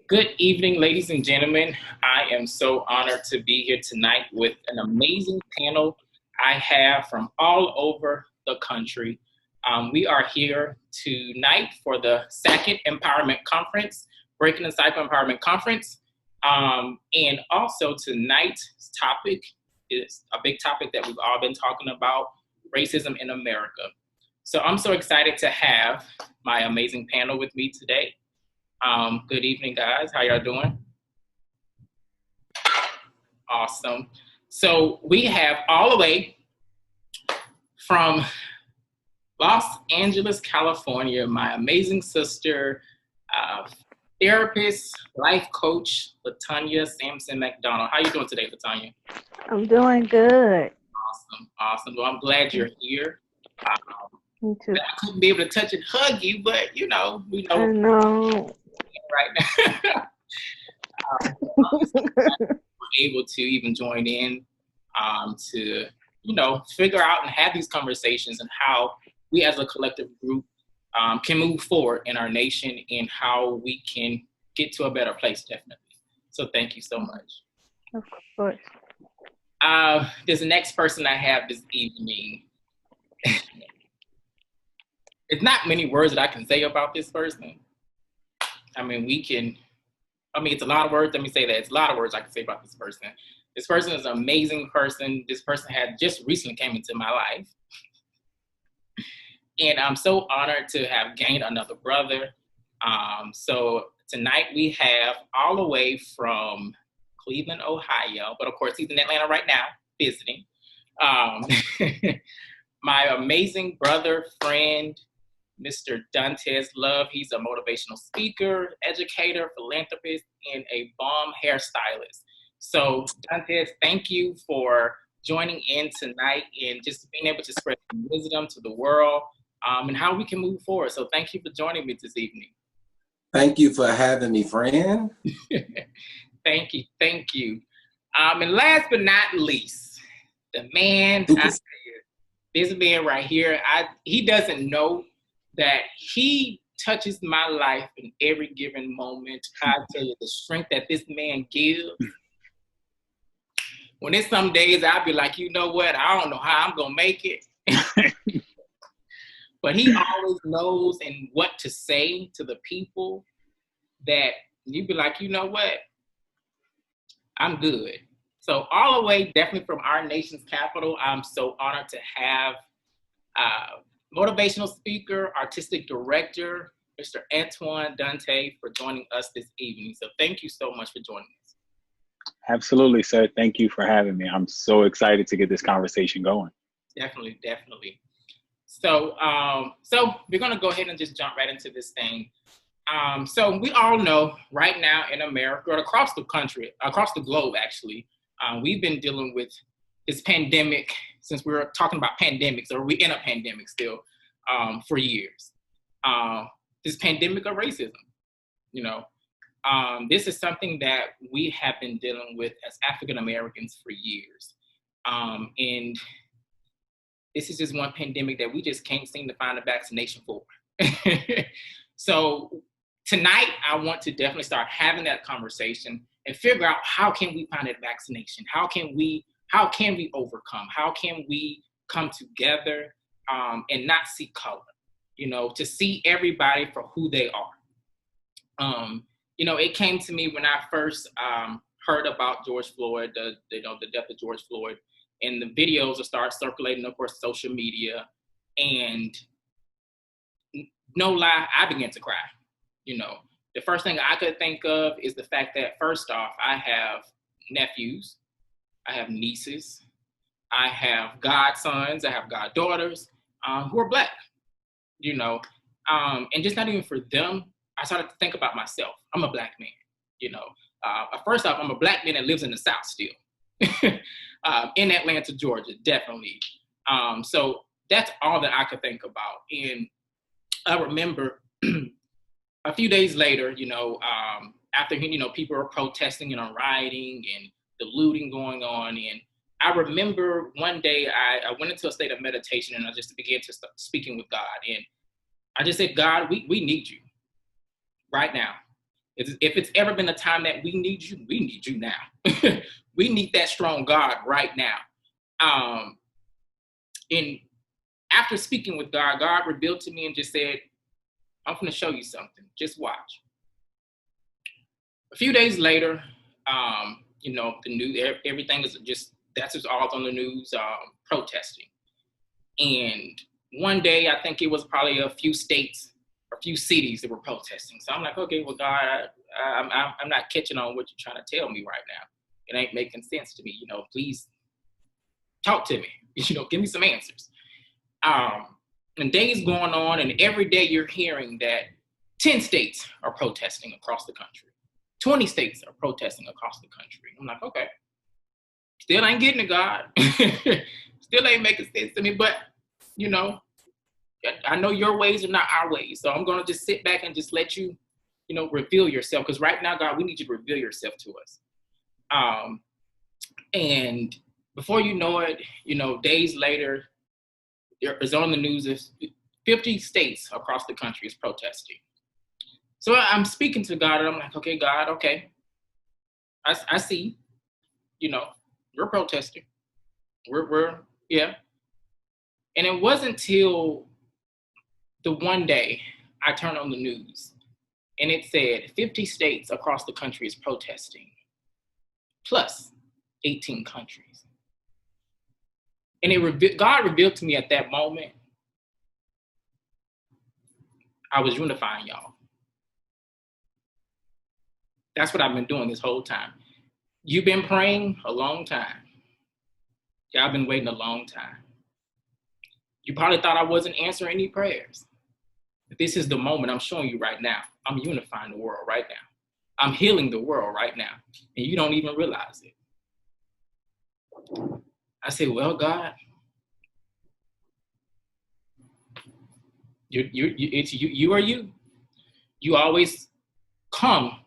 Good evening, ladies and gentlemen. I am so honored to be here tonight with an amazing panel I have from all over the country. We are here tonight for the second Empowerment Conference, Breaking the Cycle Empowerment Conference. And also tonight's topic is a big topic that we've all been talking about, racism in America. So I'm so excited to have my amazing panel with me today. Good evening, guys. How y'all doing? Awesome. So we have all the way from Los Angeles, California, my amazing sister, therapist, life coach, Latonya Sampson McDonald. How you doing today, Latonya? I'm doing good. Awesome. Well, I'm glad you're here. Me too. I couldn't be able to touch and hug you, but we know I know. right now. We're able to even join in to figure out and have these conversations and how we as a collective group can move forward in our nation and how we can get to a better place, definitely. So thank you so much. Of course. This next person I have this evening, it's not many words that I can say about this person. It's a lot of words. Let me say that. It's a lot of words I can say about this person. This person is an amazing person. This person had just recently came into my life. And I'm so honored to have gained another brother. So tonight we have all the way from Cleveland, Ohio, but of course he's in Atlanta right now, visiting. My amazing brother, friend, Mr. Dontez Love. He's a motivational speaker, educator, philanthropist, and a bomb hairstylist. So, Dontez, thank you for joining in tonight and just being able to spread wisdom to the world and how we can move forward. So, thank you for joining me this evening. Thank you for having me, friend. Thank you. And last but not least, the man, this man right here, he doesn't know that he touches my life in every given moment. I tell you, the strength that this man gives. When it's some days, I'll be like, you know what? I don't know how I'm going to make it. But he always knows and what to say to the people that you be like, you know what? I'm good. So all the way, definitely from our nation's capital, I'm so honored to have motivational speaker, artistic director, Mr. Antwain Donte, for joining us this evening. So thank you so much for joining us. Absolutely, sir. Thank you for having me. I'm so excited to get this conversation going. Definitely. So we're going to go ahead and just jump right into this thing. So we all know right now in America, or across the country, across the globe, actually, we've been dealing with this pandemic since we were talking about pandemics, or we're in a pandemic still, for years. This pandemic of racism, this is something that we have been dealing with as African Americans for years. And this is just one pandemic that we just can't seem to find a vaccination for. So tonight, I want to definitely start having that conversation and figure out how can we find that vaccination? How can we overcome? How can we come together and not see color? To see everybody for who they are. It came to me when I first heard about George Floyd, the death of George Floyd, and the videos will start circulating, of course, social media. And no lie, I began to cry. The first thing I could think of is the fact that, first off, I have nephews, I have nieces, I have godsons, I have goddaughters who are Black, and just not even for them, I started to think about myself. I'm a Black man, First off, I'm a Black man that lives in the South still, in Atlanta, Georgia, definitely. So that's all that I could think about. And I remember a few days later, after, people were protesting and rioting and the looting going on. And I remember one day I went into a state of meditation and I just began to start speaking with God. And I just said, God, we need you right now. If it's ever been a time that we need you now. We need that strong God right now. And after speaking with God, God revealed to me and just said, I'm going to show you something. Just watch. A few days later, the news, everything is that's just all on the news, protesting. And one day, I think it was probably a few states, a few cities that were protesting. So I'm like, okay, well, God, I'm not catching on what you're trying to tell me right now. It ain't making sense to me. Please talk to me. Give me some answers. And days going on, and every day you're hearing that 10 states are protesting across the country. 20 states are protesting across the country. I'm like, okay, still ain't getting it, God. Still ain't making sense to me, but, I know your ways are not our ways. So I'm going to just sit back and just let you, reveal yourself. Because right now, God, we need you to reveal yourself to us. And before you know it, days later, there is on the news, 50 states across the country is protesting. So I'm speaking to God, and I'm like, okay, God, okay. I see, we're protesting. Yeah. And it wasn't until the one day I turned on the news, and it said 50 states across the country is protesting, plus 18 countries. And God revealed to me at that moment, I was unifying y'all. That's what I've been doing this whole time. You've been praying a long time. Y'all been waiting a long time. You probably thought I wasn't answering any prayers. But this is the moment I'm showing you right now. I'm unifying the world right now. I'm healing the world right now. And you don't even realize it. I said, well, God, it's you are you. You always come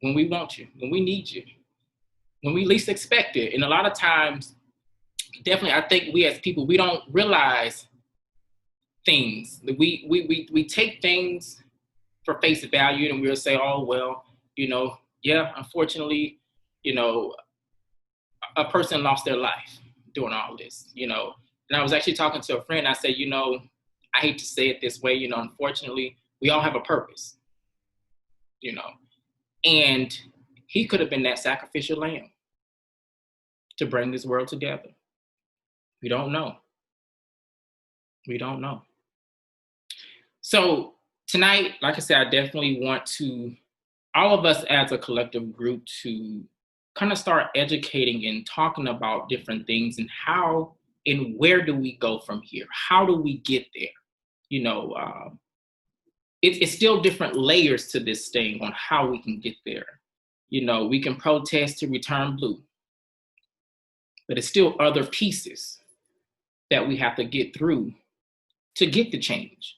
when we want you, when we need you, when we least expect it. And a lot of times, definitely, I think we as people, we don't realize things. We take things for face value, and we'll say, oh, well, yeah, unfortunately, a person lost their life doing all this, And I was actually talking to a friend. I said, I hate to say it this way, unfortunately, we all have a purpose, and he could have been that sacrificial lamb to bring this world together. We don't know. We don't know. So tonight, like I said, I definitely want to, all of us as a collective group, to kind of start educating and talking about different things and how and where do we go from here? How do we get there? It's still different layers to this thing on how we can get there. We can protest to return blue, but it's still other pieces that we have to get through to get the change,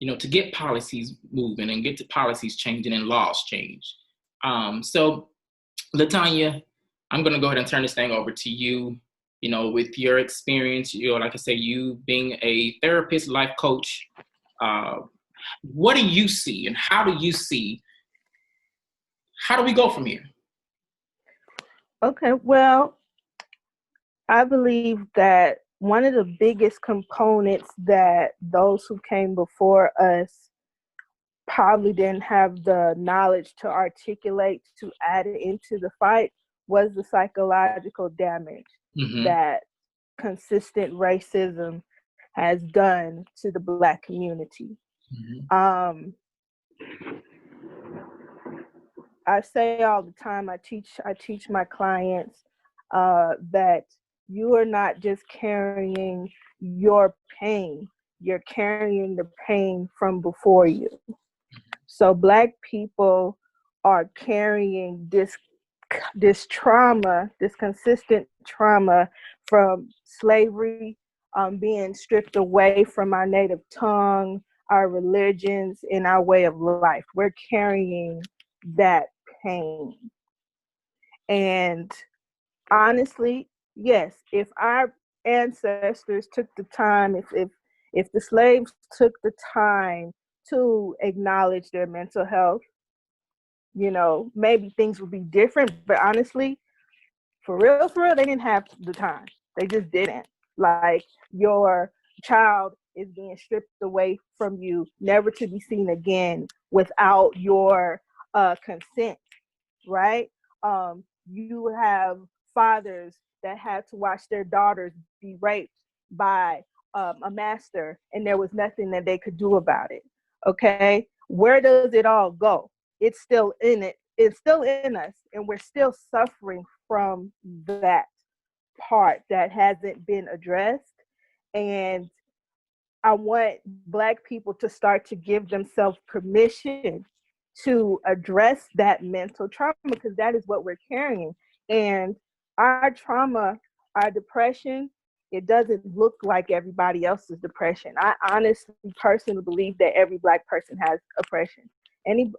to get policies moving and get the policies changing and laws change. So Latonya, I'm going to go ahead and turn this thing over to you, with your experience, like I say, you being a therapist, life coach, what do you see and how do we go from here? Okay, well, I believe that one of the biggest components that those who came before us probably didn't have the knowledge to articulate to add it into the fight was the psychological damage that consistent racism has done to the Black community. I say all the time, I teach my clients that you are not just carrying your pain, you're carrying the pain from before you. So Black people are carrying this trauma, this consistent trauma from slavery, being stripped away from our native tongue, our religions, and our way of life. We're carrying that pain. And honestly, yes, if our ancestors took the time, if the slaves took the time to acknowledge their mental health, maybe things would be different. But honestly, for real, they didn't have the time. They just didn't. Like, your child is being stripped away from you, never to be seen again without your consent, right? You have fathers that had to watch their daughters be raped by a master, and there was nothing that they could do about it. Okay, where does it all go? It's still in it. It's still in us, and we're still suffering from that part that hasn't been addressed. And I want Black people to start to give themselves permission to address that mental trauma, because that is what we're carrying. And our trauma, our depression, it doesn't look like everybody else's depression. I honestly, personally believe that every Black person has depression. Any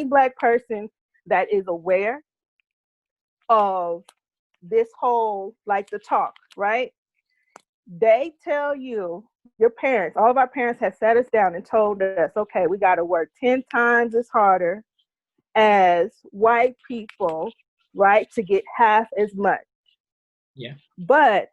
Black person that is aware of this whole, like, the talk, right? They tell you, your parents, all of our parents have sat us down and told us, okay, we got to work 10 times as harder as white people, right, to get half as much. Yeah. But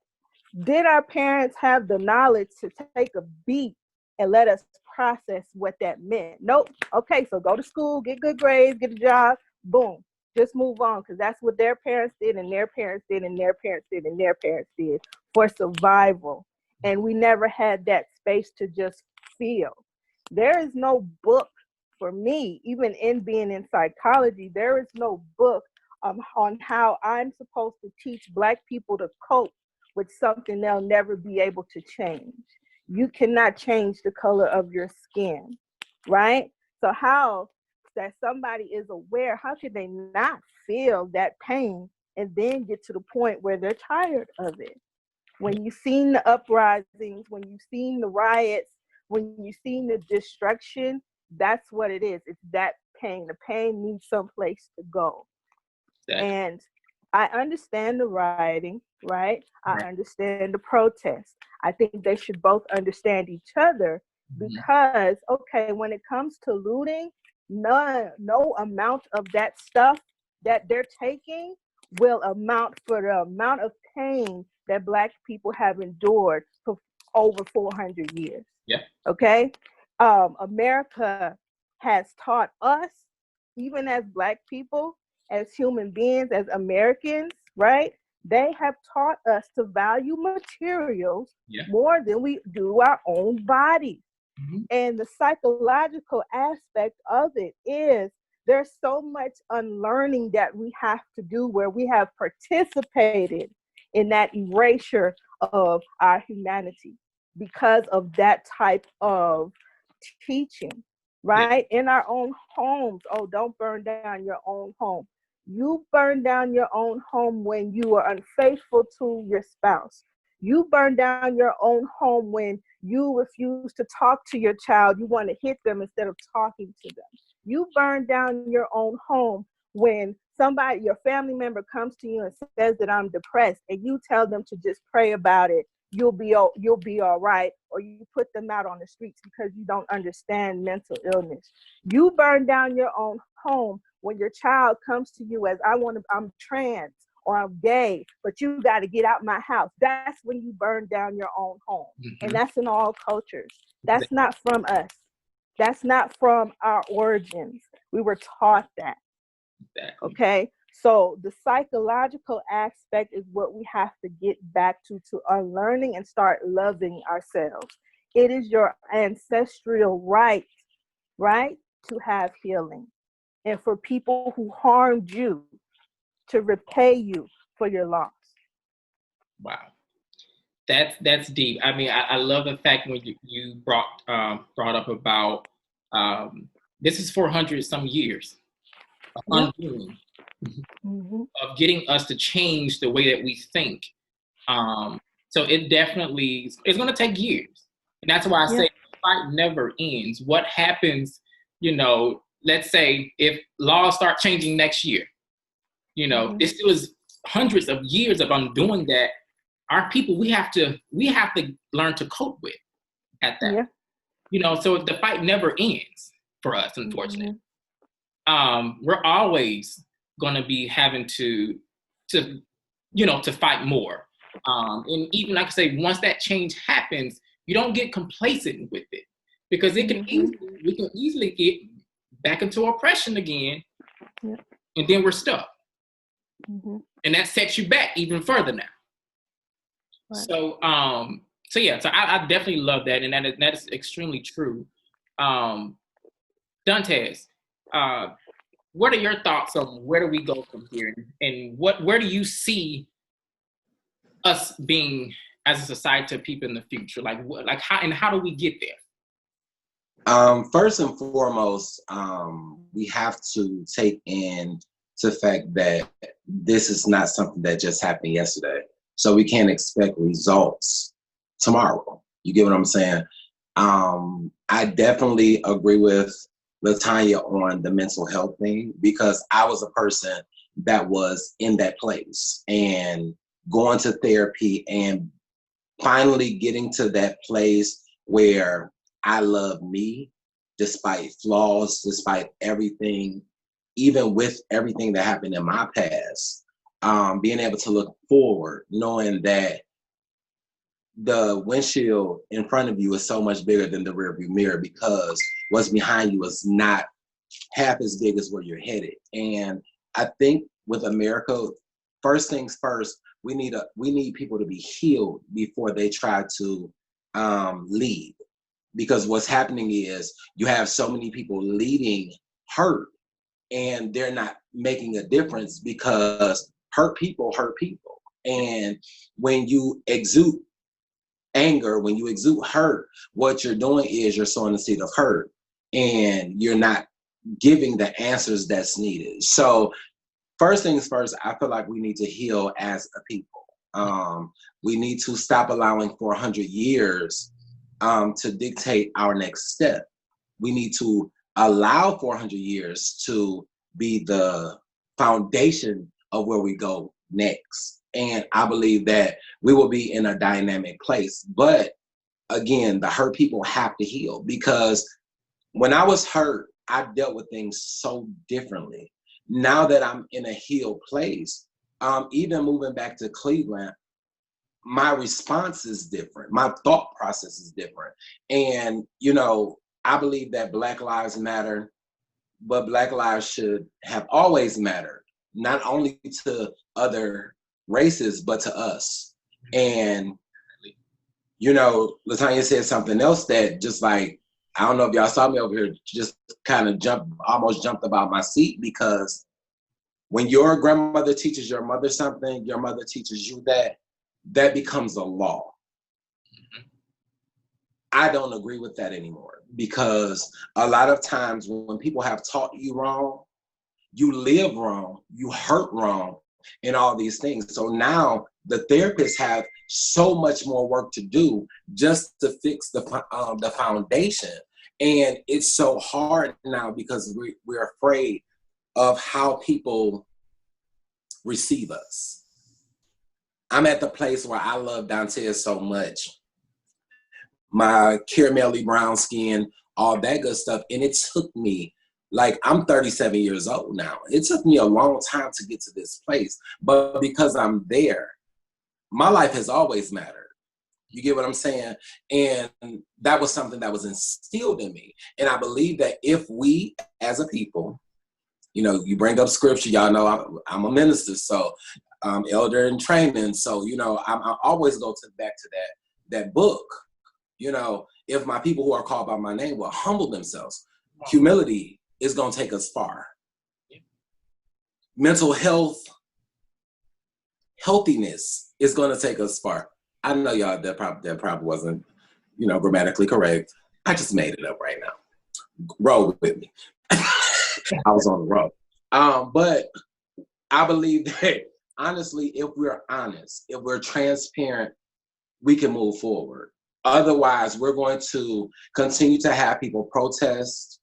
did our parents have the knowledge to take a beat and let us process what that meant? Nope. Okay, so go to school, get good grades, get a job, boom. Just move on, because that's what their parents did, and their parents did, and their parents did, and their parents did for survival. And we never had that space to just feel. There is no book for me, even in being in psychology, there is no book on how I'm supposed to teach Black people to cope with something they'll never be able to change. You cannot change the color of your skin, right? So how that somebody is aware, how could they not feel that pain and then get to the point where they're tired of it? When you've seen the uprisings, when you've seen the riots, when you've seen the destruction, that's what it is. It's that pain. The pain needs someplace to go. Exactly. And I understand the rioting, right? I understand the protest. I think they should both understand each other, because, okay, when it comes to looting, no amount of that stuff that they're taking will amount for the amount of pain that Black people have endured for over 400 years. Yeah. Okay? America has taught us, even as Black people, as human beings, as Americans, right? They have taught us to value materials more than we do our own bodies. And the psychological aspect of it is there's so much unlearning that we have to do, where we have participated in that erasure of our humanity because of that type of teaching, right? In our own homes. Oh, don't burn down your own home. You burn down your own home when you are unfaithful to your spouse. You burn down your own home when you refuse to talk to your child. You want to hit them instead of talking to them. You burn down your own home when somebody, your family member, comes to you and says that I'm depressed, and you tell them to just pray about it. You'll be all right. Or you put them out on the streets because you don't understand mental illness. You burn down your own home when your child comes to you as I'm trans or I'm gay, but you got to get out my house. That's when you burn down your own home. And that's in all cultures. That's not from us. That's not from our origins. We were taught that. Okay? So the psychological aspect is what we have to get back to unlearning and start loving ourselves. It is your ancestral right, to have healing. And for people who harmed you to repay you for your loss. Wow. That's deep. I mean, I love the fact when you brought up about this is 400 some years of undoing, of getting us to change the way that we think. So it definitely, it's going to take years. And that's why I say the fight never ends. What happens, let's say if laws start changing next year, this still is hundreds of years of undoing that. Our people, we have to learn to cope with at that. So the fight never ends for us, unfortunately. we're always going to be having to fight more. And even like I say, once that change happens, you don't get complacent with it, because we can easily get back into oppression again, and then we're stuck. And that sets you back even further now. Right. So I definitely love that, and that is extremely true. Dontez, what are your thoughts on where do we go from here, and where do you see us being as a society of people in the future? How do we get there? First and foremost, we have to take in the fact that this is not something that just happened yesterday. So we can't expect results tomorrow. You get what I'm saying? I definitely agree with Latonya on the mental health thing, because I was a person that was in that place and going to therapy and finally getting to that place where I love me despite flaws, despite everything, even with everything that happened in my past. Being able to look forward, knowing that the windshield in front of you is so much bigger than the rearview mirror, because what's behind you is not half as big as where you're headed. And I think with America, first things first, we need people to be healed before they try to lead. Because what's happening is you have so many people leading hurt, and they're not making a difference, because hurt people hurt people. And when you exude anger, when you exude hurt, what you're doing is you're sowing the seed of hurt, and you're not giving the answers that's needed. So first things first, I feel like we need to heal as a people. We need to stop allowing 400 years to dictate our next step. We need to allow 400 years to be the foundation of where we go next. And I believe that we will be in a dynamic place. But again, the hurt people have to heal, because when I was hurt, I dealt with things so differently. Now that I'm in a healed place, even moving back to Cleveland, my response is different. My thought process is different. And, I believe that Black Lives Matter, but Black lives should have always mattered, not only to other races, but to us. And, Latonya said something else that just like, I don't know if y'all saw me over here, just kind of almost jumped about my seat, because when your grandmother teaches your mother something, your mother teaches you that becomes a law. I don't agree with that anymore, because a lot of times when people have taught you wrong, you live wrong, you hurt wrong, and all these things. So now the therapists have so much more work to do just to fix the foundation. And it's so hard now because we're afraid of how people receive us. I'm at the place where I love Dontez so much. My caramelly brown skin, all that good stuff. And it took me, I'm 37 years old now. It took me a long time to get to this place. But because I'm there, my life has always mattered. You get what I'm saying? And that was something that was instilled in me. And I believe that if we, as a people, you bring up scripture, y'all know I'm a minister, so elder in training. So, I always go back to that book. If my people who are called by my name will humble themselves, humility is going to take us far. Mental healthiness is going to take us far. I know y'all, that probably wasn't, grammatically correct. I just made it up right now. Roll with me. I was on the road. But I believe that, honestly, if we're honest, if we're transparent, we can move forward. Otherwise, we're going to continue to have people protest.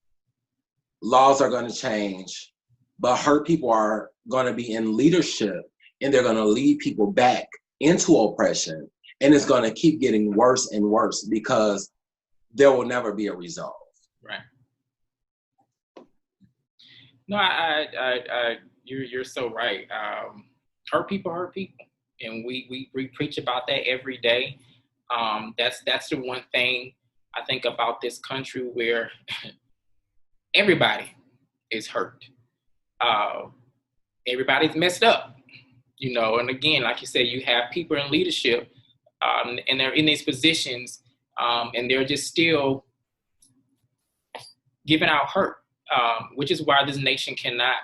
Laws are going to change, but hurt people are going to be in leadership, and they're going to lead people back into oppression. And it's going to keep getting worse and worse because there will never be a resolve. Right. No, you're so right. Hurt people, and we preach about that every day. That's the one thing I think about this country where everybody is hurt. Everybody's messed up, And again, like you said, you have people in leadership, and they're in these positions, and they're just still giving out hurt, which is why this nation cannot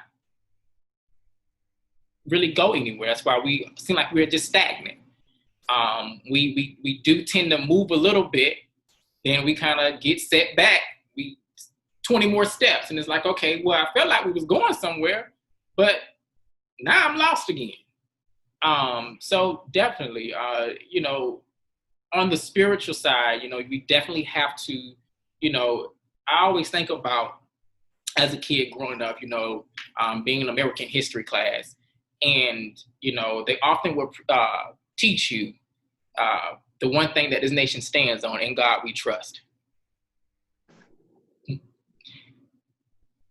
really go anywhere. That's why we seem like we're just stagnant. We do tend to move a little bit, then we kind of get set back. We 20 more steps, and it's like, okay, well, I felt like we was going somewhere, but now I'm lost again. So definitely, on the spiritual side, we definitely have to, I always think about as a kid growing up, being in American history class, and, they often would teach you the one thing that this nation stands on: in God we trust.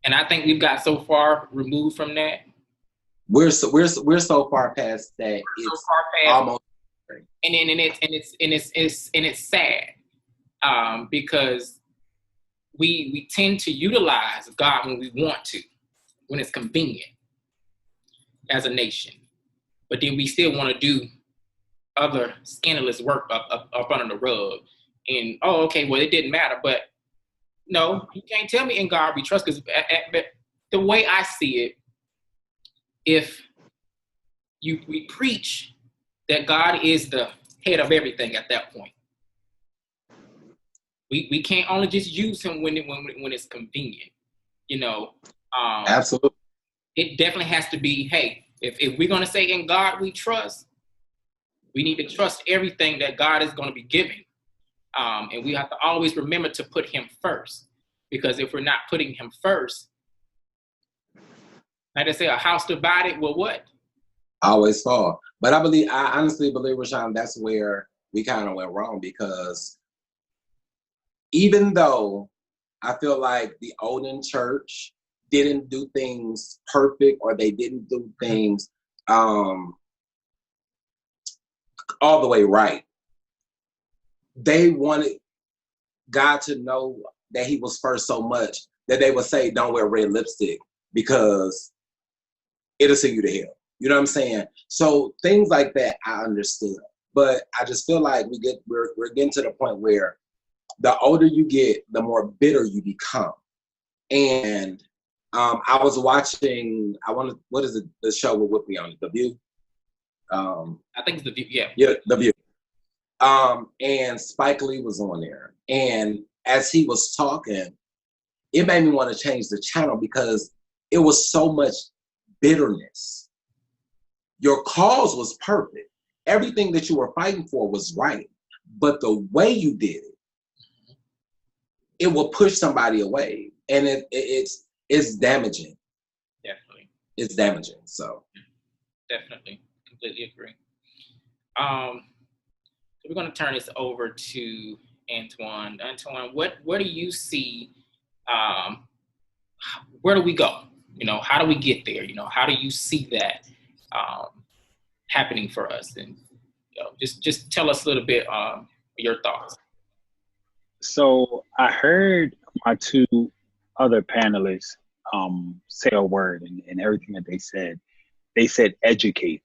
And I think we've got so far removed from that. We're so far past that. It's so far past, almost. And it's sad, because we tend to utilize God when we want to, when it's convenient, as a nation, but then we still want to do other scandalous work up under the rug. And okay, well, it didn't matter. But no, you can't tell me in God we trust, because the way I see it, if we preach that God is the head of everything at that point, we can't only just use him when it's convenient, Absolutely. It definitely has to be, hey, if we're going to say in God we trust, we need to trust everything that God is going to be giving. And we have to always remember to put him first, because if we're not putting him first, like they say, a house divided will what? Always fall. But I honestly believe, Rishawn, that's where we kind of went wrong, because even though I feel like the olden church didn't do things perfect, or they didn't do things all the way right, they wanted God to know that he was first so much that they would say, don't wear red lipstick because it'll send you to hell. You know what I'm saying? So things like that I understood. But I just feel like we're getting to the point where the older you get, the more bitter you become. And I was watching, what is it, the show with Whitney on it? The View? I think it's The View, yeah. Yeah, The View. And Spike Lee was on there. And as he was talking, it made me want to change the channel, because it was so much bitterness. Your cause was perfect. Everything that you were fighting for was right. But the way you did it, it will push somebody away. And it's damaging. Definitely. It's damaging. So definitely. Completely agree. So we're going to turn this over to Antwain. Antwain, what do you see? Where do we go? How do we get there? How do you see that happening for us? And just tell us a little bit your thoughts. So I heard my two other panelists say a word, and everything that they said educate.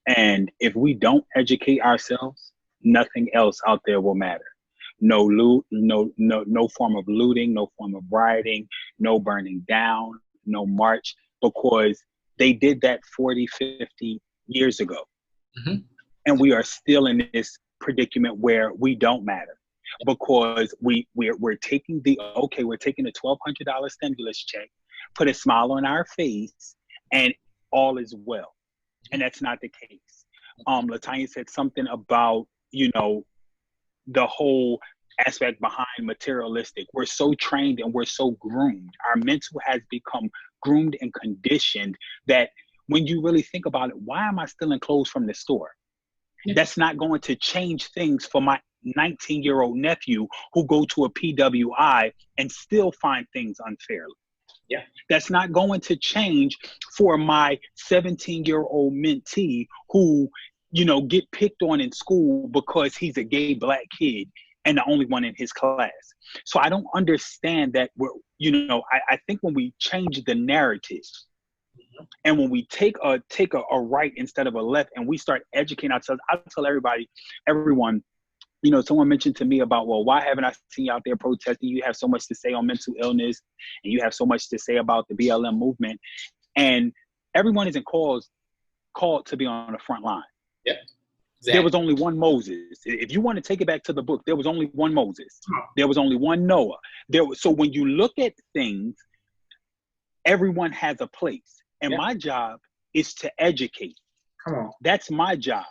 And if we don't educate ourselves, nothing else out there will matter. No loot, no form of looting, no form of rioting, no burning down, no march, because they did that 40, 50 years ago. Mm-hmm. And we are still in this predicament where we don't matter, because we're taking the $1,200 stimulus check, put a smile on our face, and all is well. And that's not the case. Latonya said something about, the whole aspect behind materialistic. We're so trained and we're so groomed. Our mental has become groomed and conditioned that when you really think about it, why am I stealing clothes from the store? That's not going to change things for my 19-year-old nephew who go to a PWI and still find things unfairly. Yeah. That's not going to change for my 17-year-old mentee who, get picked on in school because he's a gay black kid and the only one in his class. So I don't understand that I think when we change the narrative and when we take a right instead of a left and we start educating ourselves, I tell everyone, someone mentioned to me about, well, why haven't I seen you out there protesting? You have so much to say on mental illness and you have so much to say about the BLM movement. And everyone isn't called to be on the front line. Yep. Exactly. There was only one Moses. If you want to take it back to the book, there was only one Moses. There was only one Noah. So when you look at things, everyone has a place. And my job is to educate. Come on. That's my job.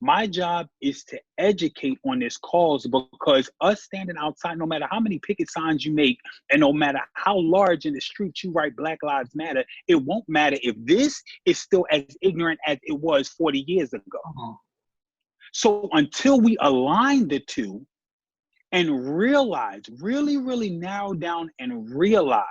My job is to educate on this cause, because us standing outside, no matter how many picket signs you make, and no matter how large in the street you write Black Lives Matter, it won't matter if this is still as ignorant as it was 40 years ago. So until we align the two and realize, really, really narrow down and realize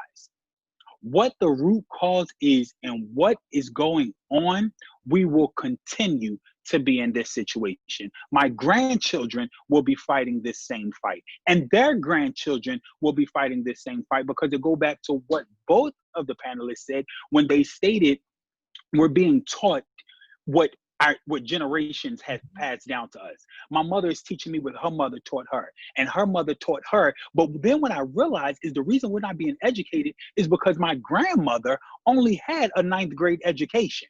what the root cause is and what is going on, we will continue to be in this situation. My grandchildren will be fighting this same fight, and their grandchildren will be fighting this same fight, because it go back to what both of the panelists said when they stated we're being taught what generations have passed down to us. My mother is teaching me what her mother taught her, and her mother taught her. But then when I realized is the reason we're not being educated is because my grandmother only had a 9th grade education.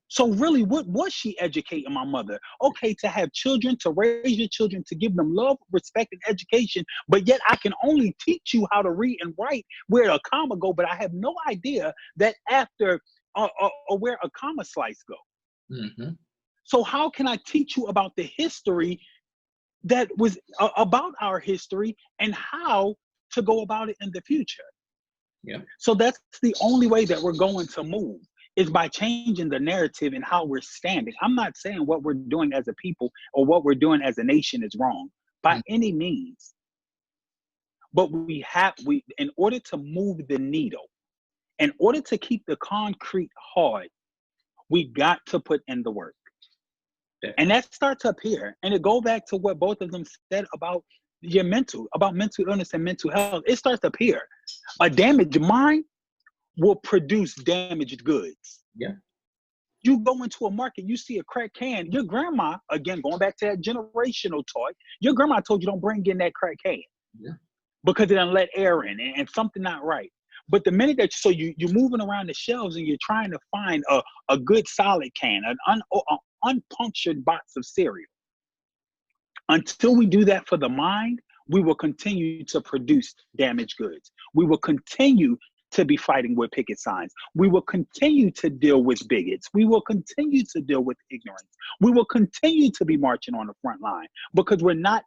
So really, what was she educating my mother? Okay, to have children, to raise your children, to give them love, respect, and education, but yet I can only teach you how to read and write where a comma go, but I have no idea that after or where a comma slice go. So how can I teach you about the history that was about our history and how to go about it in the future? So that's the only way that we're going to move, is by changing the narrative and how we're standing. I'm not saying what we're doing as a people or what we're doing as a nation is wrong by any means. But in order to move the needle, in order to keep the concrete hard, we got to put in the work. And that starts up here. And it goes back to what both of them said about mental illness and mental health. It starts up here. A damaged mind will produce damaged goods. You go into a market, you see a crack can. Your grandma, again, going back to that generational talk, your grandma told you don't bring in that crack can because it done let air in and something not right. But the minute that you're moving around the shelves and you're trying to find a good solid can, an unpunctured box of cereal, until we do that for the mind, we will continue to produce damaged goods. We will continue to be fighting with picket signs. We will continue to deal with bigots. We will continue to deal with ignorance. We will continue to be marching on the front line, because we're not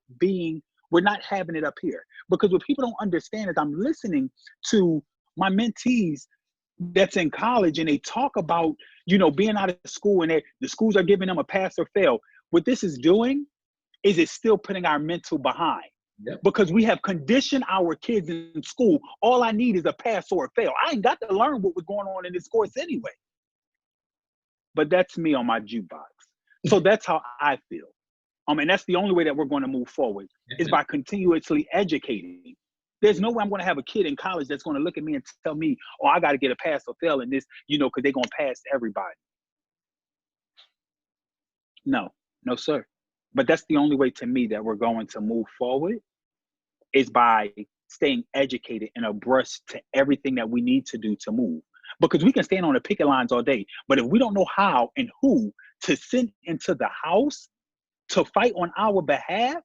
having it up here. Because what people don't understand is I'm listening to my mentees that's in college, and they talk about, being out of school, and the schools are giving them a pass or fail. What this is doing is it's still putting our mental behind. Because we have conditioned our kids in school. All I need is a pass or a fail. I ain't got to learn what was going on in this course anyway. But that's me on my jukebox. So that's how I feel. And that's the only way that we're going to move forward is by continuously educating. There's no way I'm going to have a kid in college that's going to look at me and tell me, oh, I got to get a pass or fail in this, because they're going to pass everybody. No, sir. But that's the only way to me that we're going to move forward, is by staying educated and abreast to everything that we need to do to move. Because we can stand on the picket lines all day, but if we don't know how and who to send into the house to fight on our behalf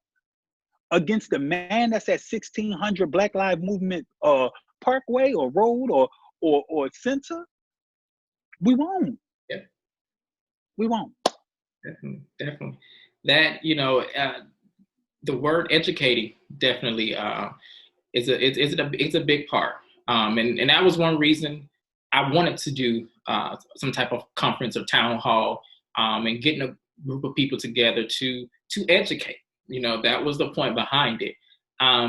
against the man that's at 1600 Black Lives Movement Parkway or Road or Center, we won't. We won't. Definitely. That, the word educating definitely is a big part. And that was one reason I wanted to do some type of conference or town hall and getting a group of people together to educate. That was the point behind it.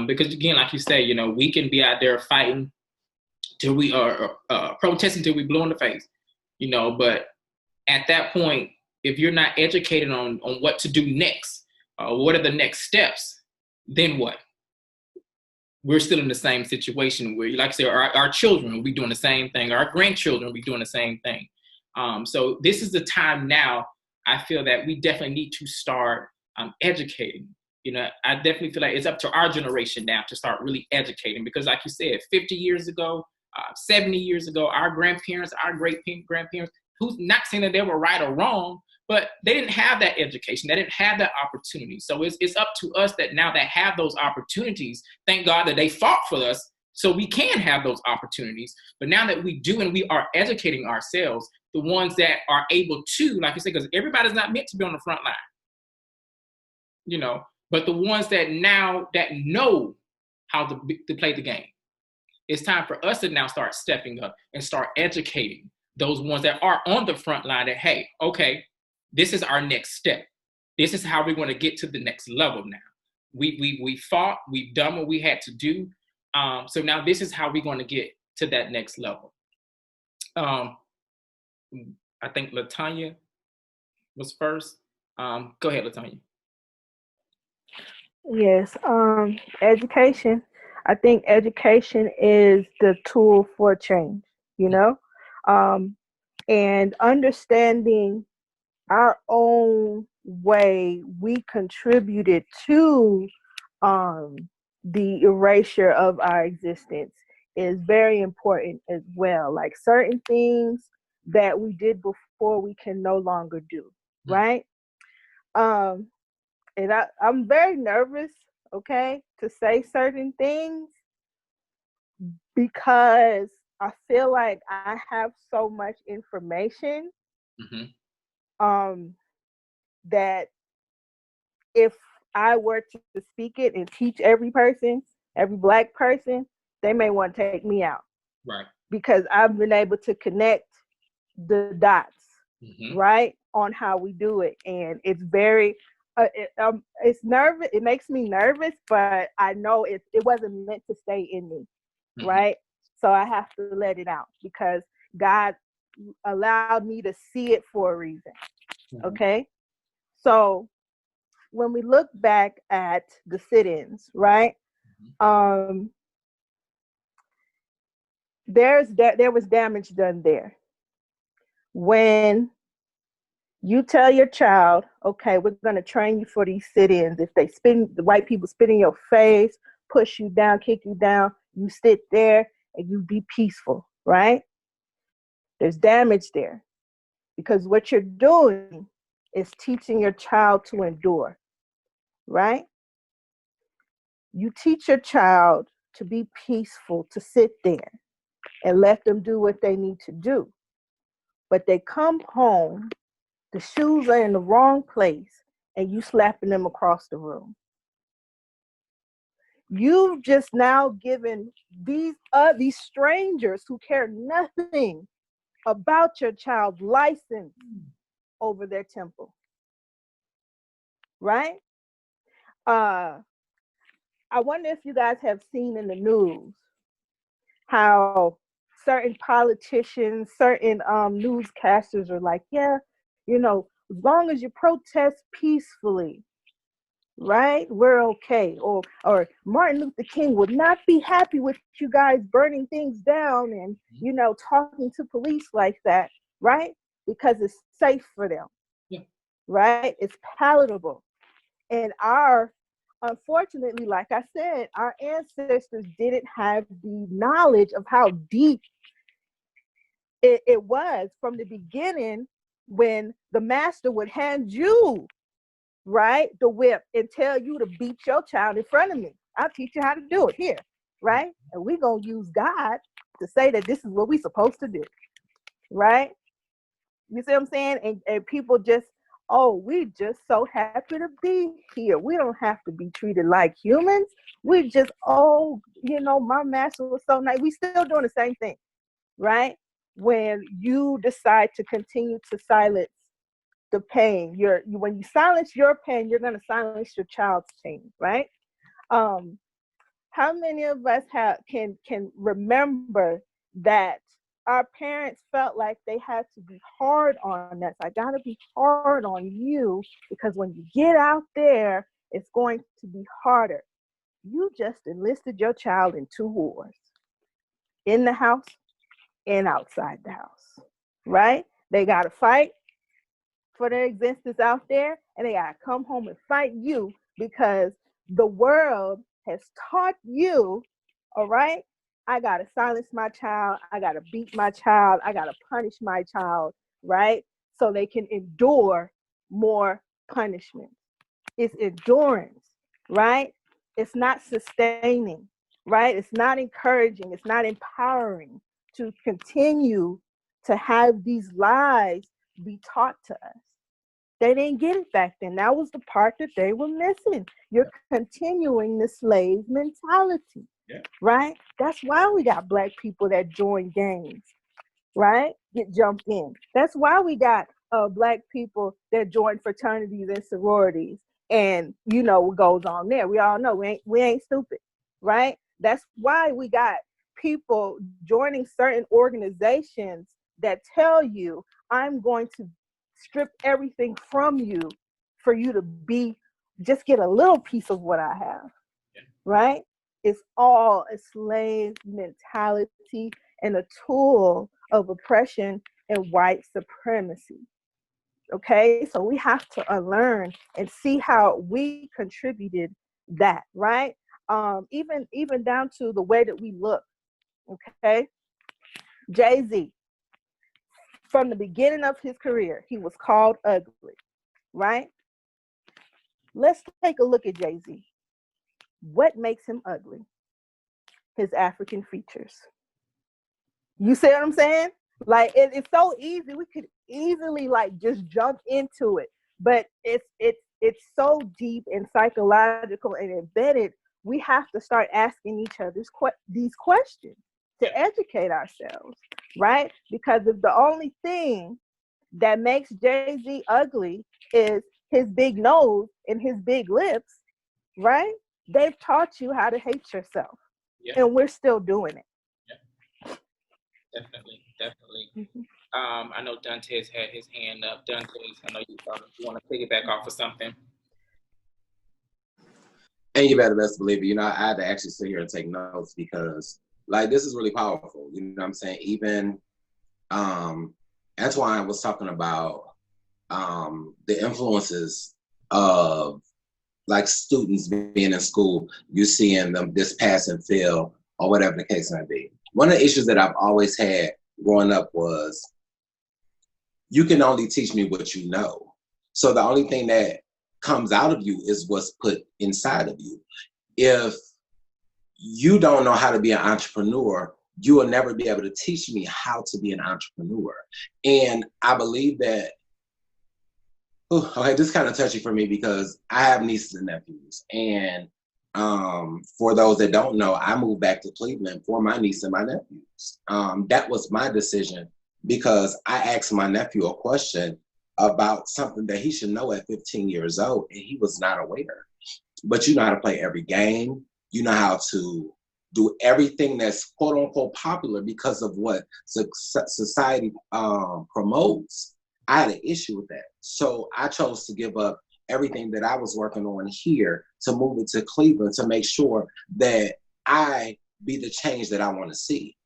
Because again, like you say, we can be out there fighting till we protest until we blue in the face, you know. But at that point, if you're not educated on what to do next, what are the next steps, then what? We're still in the same situation where, like I said, our children will be doing the same thing. Our grandchildren will be doing the same thing. So this is the time now, I feel that we definitely need to start educating. You know, I definitely feel like it's up to our generation now to start really educating, because like you said, 50 years ago, 70 years ago, our grandparents, our great-grandparents, who's not saying that they were right or wrong, but they didn't have that education. They didn't have that opportunity. So it's up to us that now that have those opportunities, thank God that they fought for us so we can have those opportunities. But now that we do, and we are educating ourselves, the ones that are able to, like you said, because everybody's not meant to be on the front line, you know, but the ones that now that know how to play the game, it's time for us to now start stepping up and start educating those ones that are on the front line that, hey, okay, this is our next step. This is how we're going to get to the next level now. We fought, we've done what we had to do. So now this is how we're going to get to that next level. I think Latonya was first. Go ahead, Latonya. Yes, education. I think education is the tool for change, you know, and understanding our own way we contributed to the erasure of our existence is very important as well. Like certain things that we did before we can no longer do, right? And I'm very nervous, okay, to say certain things because I feel like I have so much information that if I were to speak it and teach every person, every Black person, they may want to take me out. Right. Because I've been able to connect the dots, right, on how we do it. And it's very, it's nervous. It makes me nervous, but I know it wasn't meant to stay in me, right? So I have to let it out because God allowed me to see it for a reason, okay? So when we look back at the sit-ins, right, there was damage done there. When you tell your child, okay, we're going to train you for these sit-ins. If the white people spit in your face, push you down, kick you down, you sit there and you be peaceful, right? There's damage there because what you're doing is teaching your child to endure, right? You teach your child to be peaceful, to sit there and let them do what they need to do. But they come home, the shoes are in the wrong place, and you slapping them across the room. You've just now given these strangers who care nothing about your child's license over their temple, right? I wonder if you guys have seen in the news how certain politicians, certain newscasters are like, yeah, you know, as long as you protest peacefully, right, we're okay. Or Martin Luther King would not be happy with you guys burning things down and, you know, talking to police like that, right? Because it's safe for them, right? It's palatable. And unfortunately, like I said, our ancestors didn't have the knowledge of how deep it was from the beginning when the master would hand you, right, the whip and tell you to beat your child in front of me. I'll teach you how to do it here, right? And we're going to use God to say that this is what we're supposed to do, right? You see what I'm saying? And people just, oh, we just so happy to be here. We don't have to be treated like humans. We just, oh, you know, my master was so nice. We still doing the same thing, right? When you decide to continue to silence the pain, when you silence your pain, you're going to silence your child's pain, right? How many of us can remember that our parents felt like they had to be hard on us. I gotta be hard on you because when you get out there, it's going to be harder. You just enlisted your child in 2 wars, in the house and outside the house, right? They gotta fight for their existence out there, and they gotta come home and fight you because the world has taught you, all right, I gotta silence my child, I gotta beat my child, I gotta punish my child, right? So they can endure more punishment. It's endurance, right? It's not sustaining, right? It's not encouraging, it's not empowering to continue to have these lies be taught to us. They didn't get it back then. That was the part that they were missing. You're continuing the slave mentality, right? That's why we got Black people that join gangs, right? Get jumped in. That's why we got Black people that join fraternities and sororities, and you know what goes on there. We all know we ain't stupid, right? That's why we got people joining certain organizations that tell you, I'm going to strip everything from you for you to just get a little piece of what I have, right? It's all a slave mentality and a tool of oppression and white supremacy. Okay, so we have to unlearn and see how we contributed that, right? Even down to the way that we look. Okay, Jay-Z, from the beginning of his career, he was called ugly, right? Let's take a look at Jay-Z. What makes him ugly? His African features. You see what I'm saying? Like it's so easy. We could easily like just jump into it, but it's so deep and psychological and embedded. We have to start asking each other these questions to educate ourselves, right? Because if the only thing that makes Jay-Z ugly is his big nose and his big lips, right? They've taught you how to hate yourself, and we're still doing it. Definitely. Mm-hmm. I know Dontez had his hand up. Dontez, I know you want to piggyback off of something. And you better best believe it. You know, I had to actually sit here and take notes because, like, this is really powerful. You know what I'm saying? Even Antwain was talking about the influences of, like, students being in school. You seeing them just pass and fail or whatever the case may be. One of the issues that I've always had growing up was you can only teach me what you know. So the only thing that comes out of you is what's put inside of you. If you don't know how to be an entrepreneur, you will never be able to teach me how to be an entrepreneur. And I believe that, okay, this is kind of touchy for me because I have nieces and nephews. And for those that don't know, I moved back to Cleveland for my niece and my nephews. That was my decision because I asked my nephew a question about something that he should know at 15 years old, and he was not aware. But you know how to play every game. You know how to do everything that's quote unquote popular because of what society promotes. I had an issue with that. So I chose to give up everything that I was working on here to move it to Cleveland to make sure that I be the change that I want to see.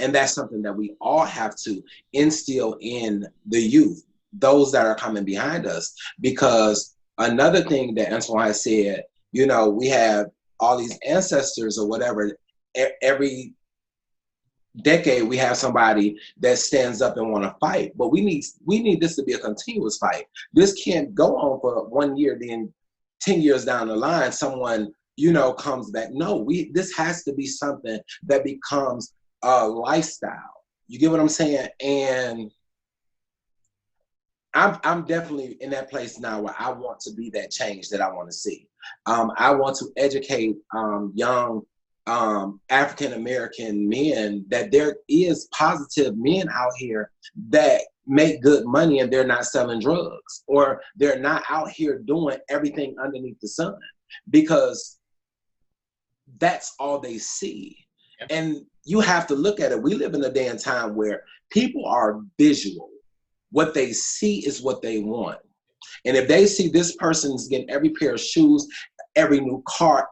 And that's something that we all have to instill in the youth, those that are coming behind us. Because another thing that Antwain said, you know, we have all these ancestors or whatever. Every decade we have somebody that stands up and want to fight. But we need this to be a continuous fight. This can't go on for 1 year, then 10 years down the line, someone, you know, comes back. No, this has to be something that becomes a lifestyle. You get what I'm saying? And I'm definitely in that place now where I want to be that change that I want to see. I want to educate young African-American men that there is positive men out here that make good money and they're not selling drugs or they're not out here doing everything underneath the sun, because that's all they see. And you have to look at it. We live in a day and time where people are visual. What they see is what they want. And if they see this person's getting every pair of shoes, every new car,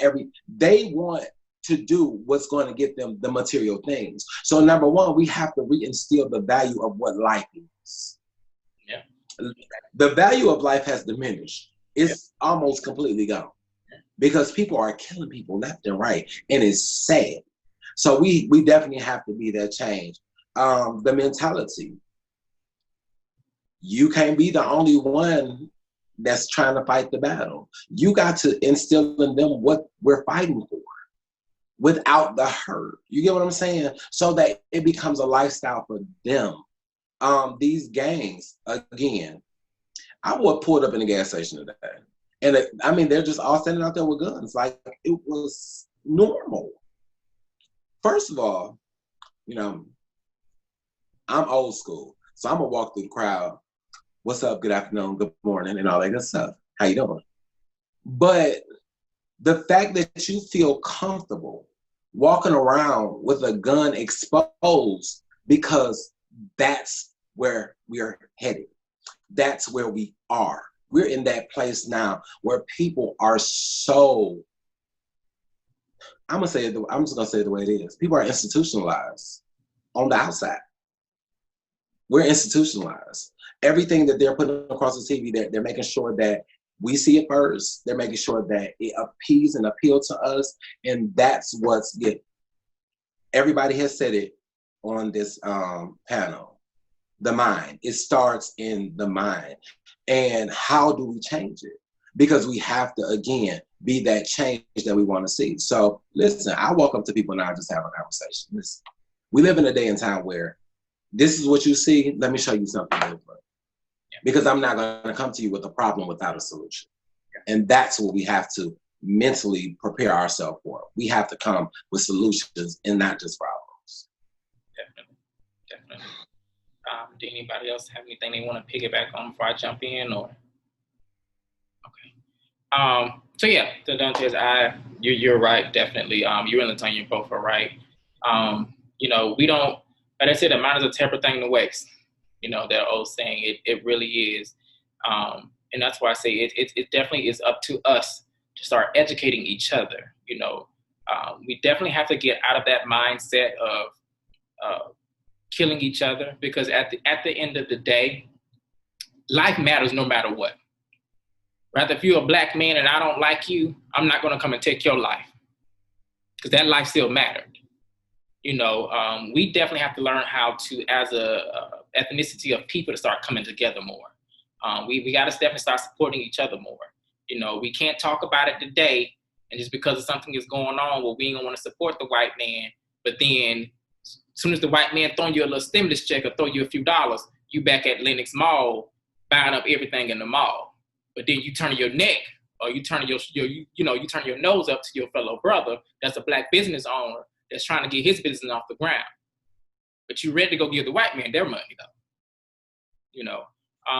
they want to do what's going to get them the material things. So number one, we have to reinstill the value of what life is. Yeah. The value of life has diminished. It's almost completely gone because people are killing people left and right, and it's sad. So we definitely have to be that change. The mentality. You can't be the only one that's trying to fight the battle. You got to instill in them what we're fighting for without the hurt. You get what I'm saying? So that it becomes a lifestyle for them. These gangs, again, I was pulled up in the gas station today. And they're just all standing out there with guns. Like, it was normal. First of all, I'm old school. So I'm going to walk through the crowd. What's up? Good afternoon. Good morning. And all that good stuff. How you doing? But the fact that you feel comfortable walking around with a gun exposed, because that's where we're headed. That's where we are. We're in that place now where people are so, I'm just going to say it the way it is. People are institutionalized on the outside. We're institutionalized. Everything that they're putting across the TV, they're making sure that we see it first. They're making sure that it appeals and appeals to us. And that's what's good. Everybody has said it on this panel. The mind. It starts in the mind. And how do we change it? Because we have to, again, be that change that we want to see. So listen, I walk up to people and I just have a conversation. Listen, we live in a day and time where this is what you see. Let me show you something different. Because I'm not going to come to you with a problem without a solution. And that's what we have to mentally prepare ourselves for. We have to come with solutions and not just problems. Definitely. Do anybody else have anything they want to piggyback on before I jump in? Or okay. So yeah, the Dontez, you're right, definitely. You and Latonya both are right. We don't, like I said, the mind is a temper thing to waste. That old saying, it really is. And that's why I say it definitely is up to us to start educating each other. We definitely have to get out of that mindset of killing each other, because at the end of the day, life matters no matter what. Rather, if you're a black man and I don't like you, I'm not going to come and take your life, because that life still mattered. We definitely have to learn how to, as a ethnicity of people, to start coming together more. We got to definitely start supporting each other more. We can't talk about it today, and just because of something is going on, well, we ain't gonna want to support the white man. But then, as soon as the white man throwing you a little stimulus check or throw you a few dollars, you back at Lenox Mall buying up everything in the mall. But then you turn your neck, or you turn you turn your nose up to your fellow brother that's a black business owner that's trying to get his business off the ground. But you ready to go give the white man their money, though.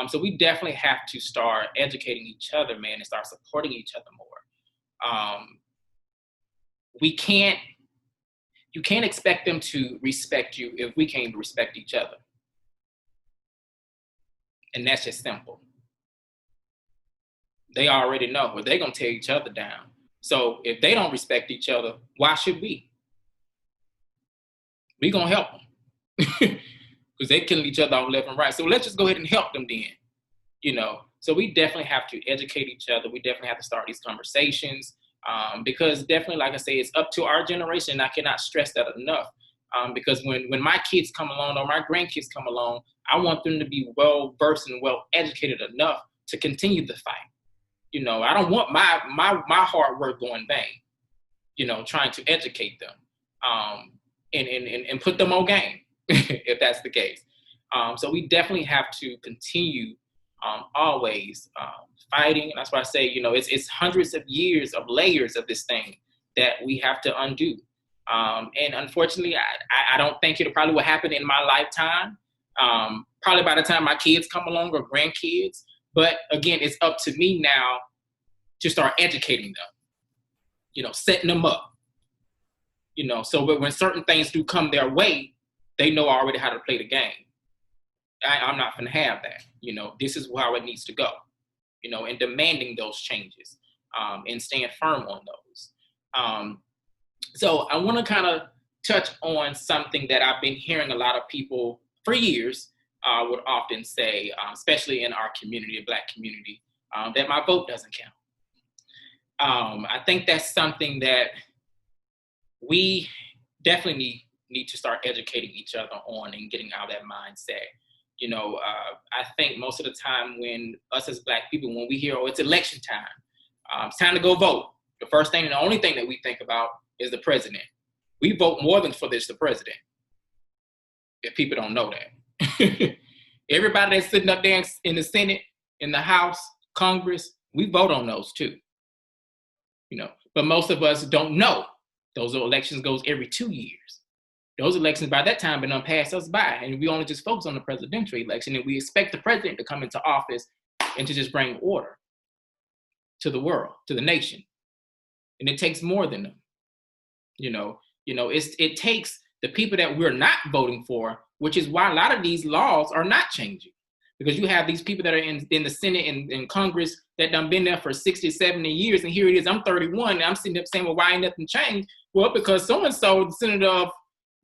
So we definitely have to start educating each other, man, and start supporting each other more. You can't expect them to respect you if we can't respect each other. And that's just simple. They already know, but they're going to tear each other down. So if they don't respect each other, why should we? We going to help them. Because they're killing each other on left and right. So let's just go ahead and help them then. So we definitely have to educate each other. We definitely have to start these conversations. Because definitely, like I say, it's up to our generation. I cannot stress that enough. Because when my kids come along or my grandkids come along, I want them to be well-versed and well-educated enough to continue the fight. I don't want my hard work going vain, trying to educate them and put them on game, if that's the case. So we definitely have to continue always fighting. And that's why I say, it's hundreds of years of layers of this thing that we have to undo. And unfortunately, I don't think it probably will happen in my lifetime. Probably by the time my kids come along or grandkids. But again, it's up to me now to start educating them, setting them up. You know, so but when certain things do come their way, they know already how to play the game. I'm not going to have that. You know, this is how it needs to go. You know, and demanding those changes and staying firm on those. So I want to kind of touch on something that I've been hearing a lot of people for years would often say, especially in our community, the Black community, that my vote doesn't count. I think that's something that we definitely need to start educating each other on and getting out of that mindset. You know, I think most of the time when us as Black people, when we hear, oh, it's election time, it's time to go vote, the first thing and the only thing that we think about is the president. We vote more than for the president, if people don't know that. Everybody that's sitting up there in the Senate, in the House, Congress, we vote on those too. You know, but most of us don't know. Those elections goes every 2 years. Those elections by that time been passed us by, and we only just focus on the presidential election, and we expect the president to come into office and to just bring order to the world, to the nation. And it takes more than them. You know, it takes the people that we're not voting for, which is why a lot of these laws are not changing. Because you have these people that are in the Senate and in Congress that done been there for 60, 70 years, and here it is, I'm 31, and I'm sitting up saying, well, why ain't nothing changed? Well, because so-and-so, the senator of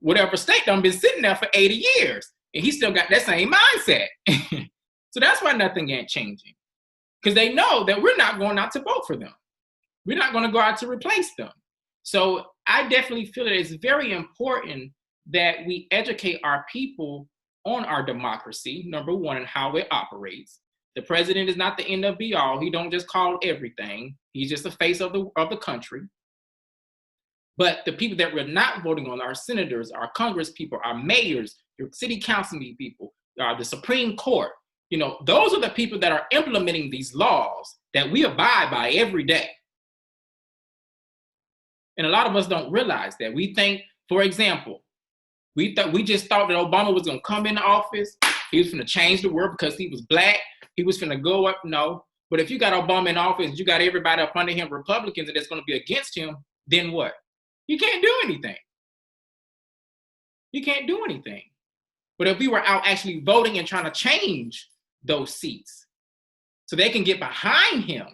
whatever state, done been sitting there for 80 years, and he still got that same mindset. So that's why nothing ain't changing. Because they know that we're not going out to vote for them. We're not going to go out to replace them. So I definitely feel that it's very important that we educate our people on our democracy, number one, and how it operates. The president is not the end of be all. He don't just call everything. He's just the face of the country. But the people that we're not voting on, our senators, our Congress people, our mayors, your city council people, the Supreme Court, you know, those are the people that are implementing these laws that we abide by every day. And a lot of us don't realize that. We think, for example, we just thought that Obama was going to come into office. He was going to change the world because he was Black. He was going to go up. No. But if you got Obama in office, you got everybody up under him, Republicans, and that's going to be against him, then what? You can't do anything. You can't do anything. But if we were out actually voting and trying to change those seats so they can get behind him,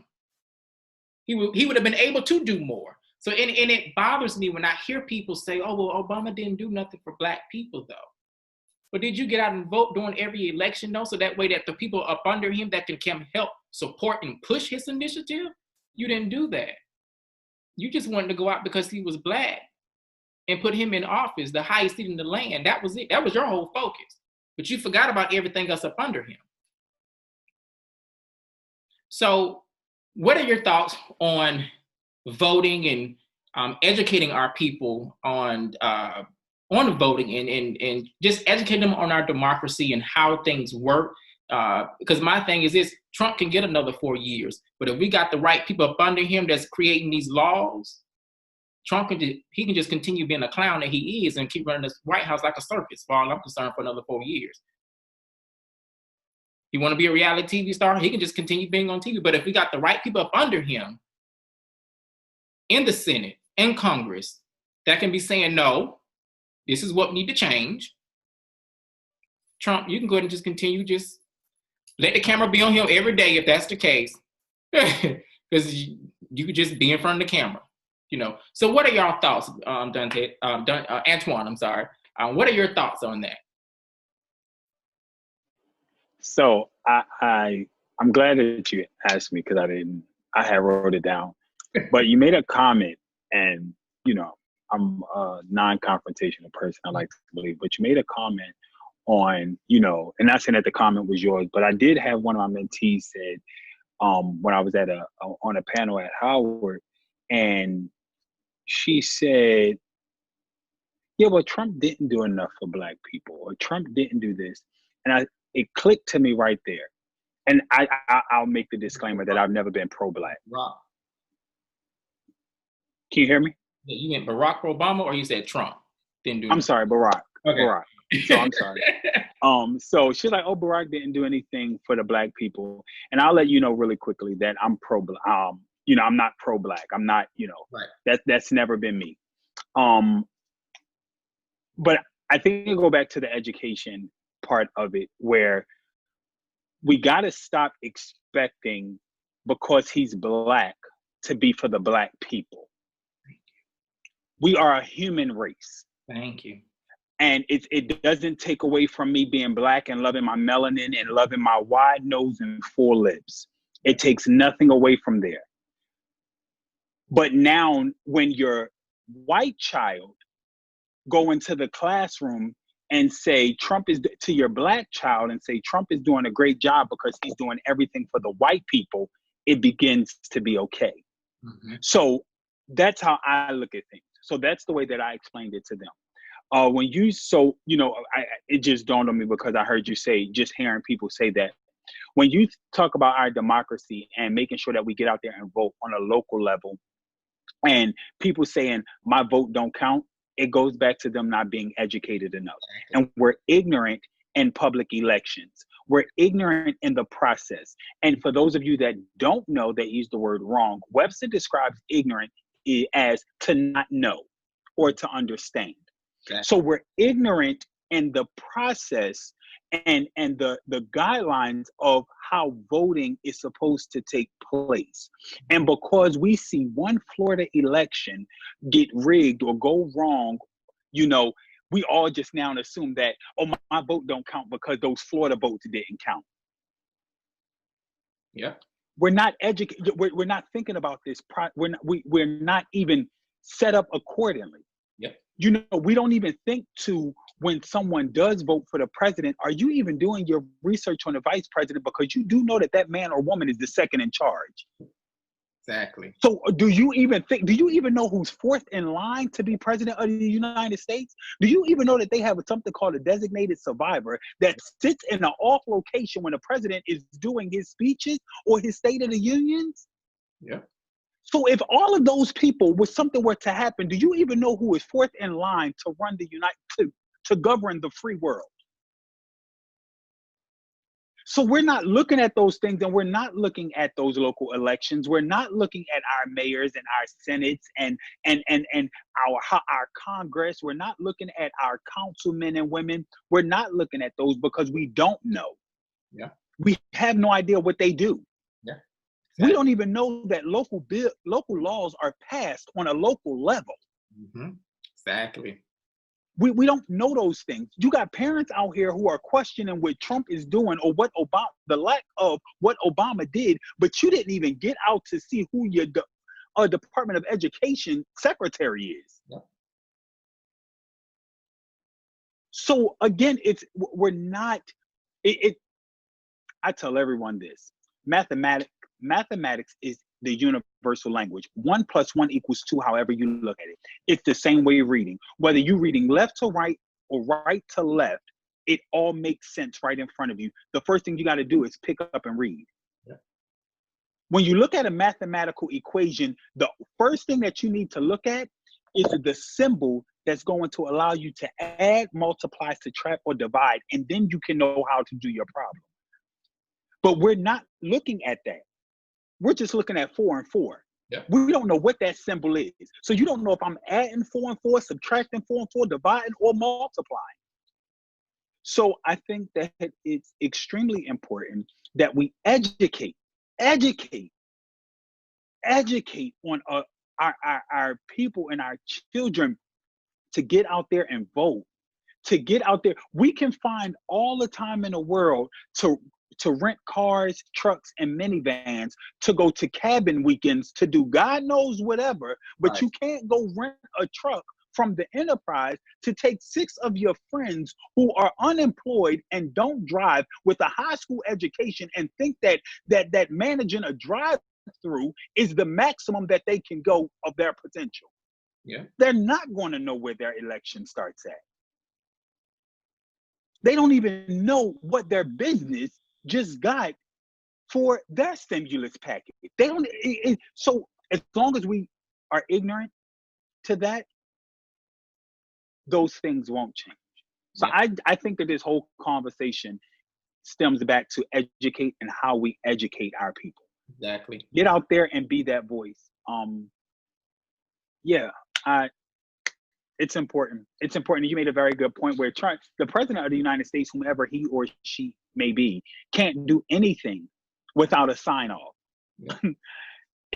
he would have been able to do more. So, and it bothers me when I hear people say, oh, well, Obama didn't do nothing for Black people, though. But did you get out and vote during every election, though, so that way that the people up under him that can help support and push his initiative? You didn't do that. You just wanted to go out because he was Black and put him in office, the highest seat in the land. That was it. That was your whole focus. But you forgot about everything else up under him. So what are your thoughts on voting and educating our people on voting and just educating them on our democracy and how things work? Because my thing is this, Trump can get another 4 years, but if we got the right people up under him that's creating these laws, Trump can just continue being a clown that he is and keep running this White House like a circus, as far as I'm concerned, for another 4 years. You want to be a reality TV star? He can just continue being on TV. But if we got the right people up under him in the Senate and Congress that can be saying, no, this is what we need to change. Trump, you can go ahead and just continue, just let the camera be on him every day if that's the case. Because you could just be in front of the camera, you know. So what are y'all thoughts, Antwain, I'm sorry. What are your thoughts on that? So I'm glad that you asked me because I had wrote it down. But you made a comment, and, you know, I'm a non-confrontational person, I like to believe, but you made a comment on, you know, and not saying that the comment was yours, but I did have one of my mentees said when I was on a panel at Howard, and she said, yeah, well, Trump didn't do enough for Black people, or Trump didn't do this. And it clicked to me right there. And I'll make the disclaimer that I've never been pro-Black. Rob. Can you hear me? You meant Barack Obama, or you said Trump didn't do? I'm sorry, Barack. Okay. Barack. So I'm sorry. So she's like, oh, Barack didn't do anything for the Black people. And I'll let you know really quickly that I'm pro-Black. You know, I'm not pro-Black. I'm not, you know, right. That's never been me. But I think you go back to the education part of it, where we got to stop expecting because he's black to be for the black people. We are a human race. Thank you. And it doesn't take away from me being black and loving my melanin and loving my wide nose and full lips. It takes nothing away from there. But now when your white child go into the classroom and say Trump is, to your black child and say Trump is doing a great job because he's doing everything for the white people, it begins to be okay. Mm-hmm. So that's how I look at things. So that's the way that I explained it to them. When you, so, you know, it just dawned on me because I heard you say, just hearing people say that, when you talk about our democracy and making sure that we get out there and vote on a local level, and people saying my vote don't count, it goes back to them not being educated enough. And we're ignorant in public elections. We're ignorant in the process. And for those of you that don't know, they use the word wrong. Webster describes ignorant as to not know or to understand. Okay. So we're ignorant in the process and the guidelines of how voting is supposed to take place. And because we see one Florida election get rigged or go wrong, you know, we all just now assume that, oh, my vote don't count because those Florida votes didn't count. Yeah. We're not educated. We're not thinking about this. We're not even set up accordingly. Yep. You know, we don't even think to, when someone does vote for the president, are you even doing your research on the vice president? Because you do know that that man or woman is the second in charge. Exactly. So do you even know who's fourth in line to be president of the United States? Do you even know that they have something called a designated survivor that sits in an off location when the president is doing his speeches or his State of the Unions? Yeah. So if all of those people, with something were to happen, do you even know who is fourth in line to run the to govern the free world? So we're not looking at those things, and we're not looking at those local elections. We're not looking at our mayors and our senates and our Congress. We're not looking at our councilmen and women. We're not looking at those because we don't know. Yeah. We have no idea what they do. Yeah. Exactly. We don't even know that local laws are passed on a local level. Mm-hmm. Exactly. We don't know those things. You got parents out here who are questioning what Trump is doing or what the lack of what Obama did, but you didn't even get out to see who your Department of Education secretary is. Yeah. So again, I tell everyone this: mathematics is the universal language. 1 + 1 = 2, however you look at it. It's the same way you're reading. Whether you're reading left to right or right to left, it all makes sense right in front of you. The first thing you got to do is pick up and read. Yeah. When you look at a mathematical equation, the first thing that you need to look at is the symbol that's going to allow you to add, multiply, subtract, or divide, and then you can know how to do your problem. But we're not looking at that. We're just looking at 4 and 4. Yeah. We don't know what that symbol is. So you don't know if I'm adding 4 and 4, subtracting 4 and 4, dividing, or multiplying. So I think that it's extremely important that we educate on our people and our children to get out there and vote, to get out there. We can find all the time in the world to rent cars, trucks, and minivans, to go to cabin weekends, to do God knows whatever, but right. You can't go rent a truck from the enterprise to take 6 of your friends who are unemployed and don't drive with a high school education and think that managing a drive-through is the maximum that they can go of their potential. Yeah. They're not going to know where their election starts at. They don't even know what their business just got for their stimulus package. They don't. So as long as we are ignorant to that, those things won't change. So yeah. I think that this whole conversation stems back to educate and how we educate our people. Exactly. Get out there and be that voice. Yeah. It's important. It's important. You made a very good point where the president of the United States, whomever he or she may be, can't do anything without a sign off. Yeah.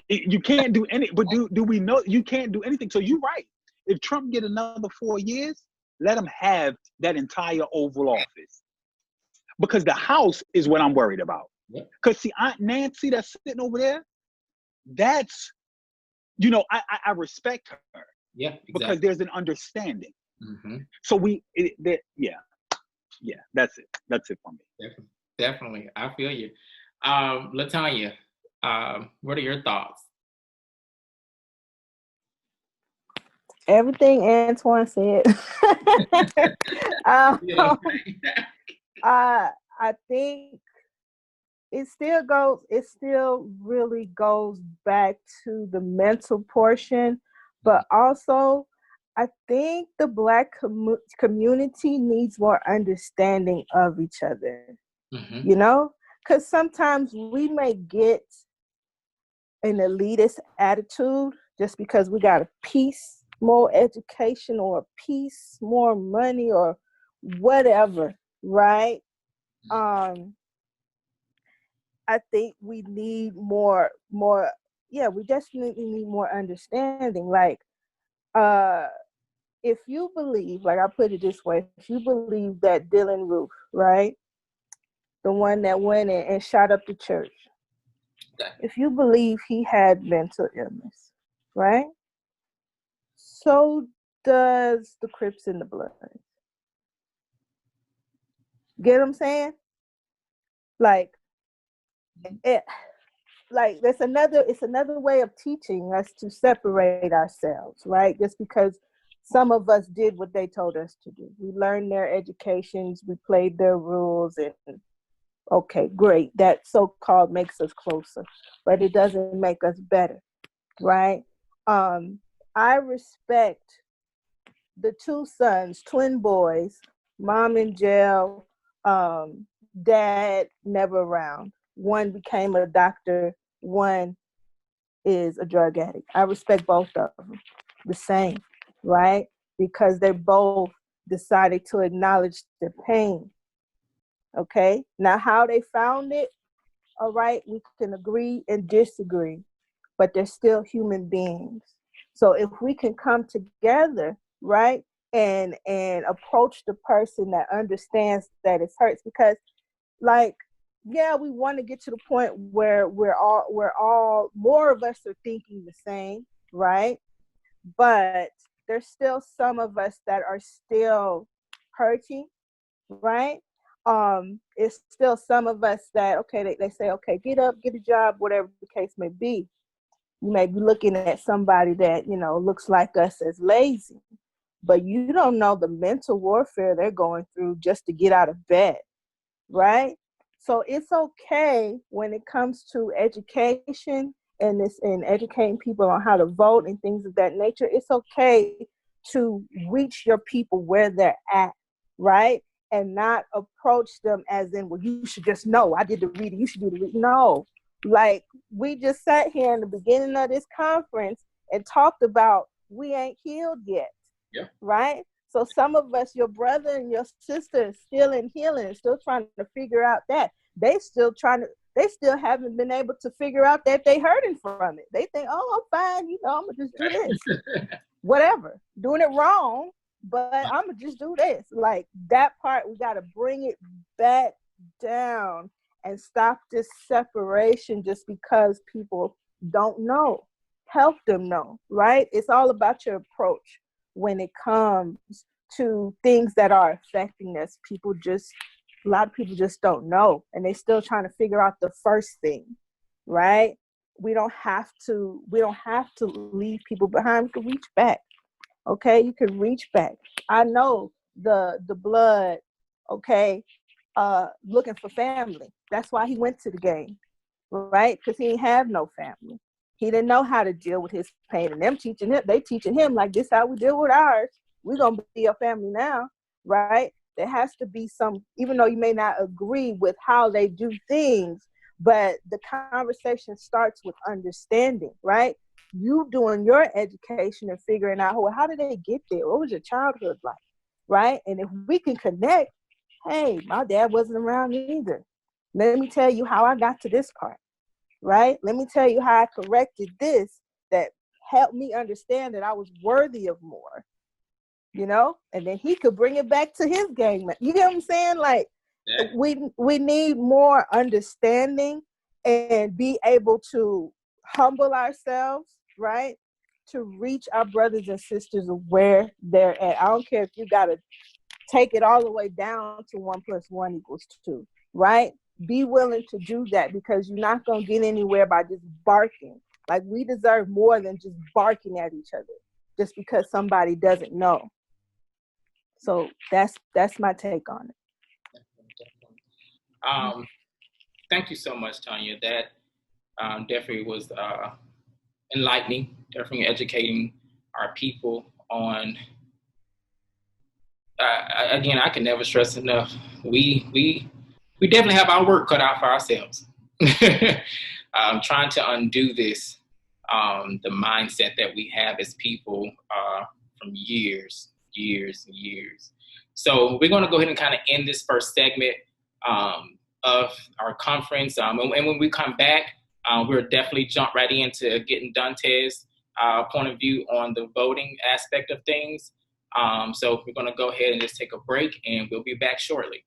You can't do any, but do we know you can't do anything? So you're right. If Trump get another 4 years, let him have that entire Oval Office. Because the House is what I'm worried about. Because see, Aunt Nancy that's sitting over there, that's, I respect her. Yeah, exactly. Because there's an understanding. Mm-hmm. So that's it. That's it for me. Definitely. I feel you. Latonya, what are your thoughts? Everything Antwain said. I think it still really goes back to the mental portion, but also I think the Black community needs more understanding of each other, because sometimes we may get an elitist attitude just because we got a piece more education or a piece more money or whatever, right? I think we need more, we definitely need more understanding. Like, if you believe, like I put it this way, if you believe that Dylan Roof, right, the one that went in and shot up the church, if you believe he had mental illness, right, so does the Crips and the Bloods. Get what I'm saying? Like, it's another way of teaching us to separate ourselves, right? Just because some of us did what they told us to do. We learned their educations, we played their rules, and okay, great. That so-called makes us closer, but it doesn't make us better, right? I respect the two sons, twin boys, mom in jail, dad never around. One became a doctor, one is a drug addict. I respect both of them the same, right? Because they both decided to acknowledge their pain. Okay? Now, how they found it, all right, we can agree and disagree, but they're still human beings. So if we can come together, right, and approach the person that understands that it hurts, because, like, yeah, we want to get to the point where we're all more of us are thinking the same, right? But there's still some of us that are still hurting, right? It's still some of us that, okay, they say, okay, get up, get a job, whatever the case may be. You may be looking at somebody that, looks like us as lazy, but you don't know the mental warfare they're going through just to get out of bed, right? So it's okay when it comes to education and educating people on how to vote and things of that nature. It's okay to reach your people where they're at, right? And not approach them as in, well, you should just know. I did the reading. You should do the reading. No. Like, we just sat here in the beginning of this conference and talked about we ain't healed yet. Yeah. Right? So some of us, your brother and your sister, is still in healing, still trying to figure out that. They still haven't been able to figure out that they hurting from it. They think, oh, I'm fine, I'm gonna just do this. Whatever. Doing it wrong, but I'm gonna just do this. Like, that part, we gotta bring it back down and stop this separation just because people don't know. Help them know, right? It's all about your approach when it comes to things that are affecting us. A lot of people just don't know, and they're still trying to figure out the first thing, right? We don't have to leave people behind. We can reach back. Okay, you can reach back. I know the blood, okay, looking for family. That's why he went to the game, right? Because he didn't have no family. He didn't know how to deal with his pain, and they teaching him like, this how we deal with ours. We're gonna be a family now, right? There has to be some, even though you may not agree with how they do things, but the conversation starts with understanding, right? you doing your education and figuring out, well, how did they get there? What was your childhood like? Right? And if we can connect, hey, my dad wasn't around either. Let me tell you how I got to this part, right? Let me tell you how I corrected this that helped me understand that I was worthy of more, you know? And then he could bring it back to his gang. You get what I'm saying? Like, yeah. we need more understanding and be able to humble ourselves, right? To reach our brothers and sisters of where they're at. I don't care if you got to take it all the way down to 1 + 1 = 2, right? Be willing to do that, because you're not going to get anywhere by just barking. Like, we deserve more than just barking at each other just because somebody doesn't know. So that's my take on it. Thank you so much, Tanya. That definitely was enlightening, definitely educating our people on. Again, I can never stress enough. We definitely have our work cut out for ourselves. Trying to undo this, the mindset that we have as people from years. So we're going to go ahead and kind of end this first segment of our conference. And when we come back, we'll definitely jump right into getting Dontez point of view on the voting aspect of things. So we're going to go ahead and just take a break, and we'll be back shortly.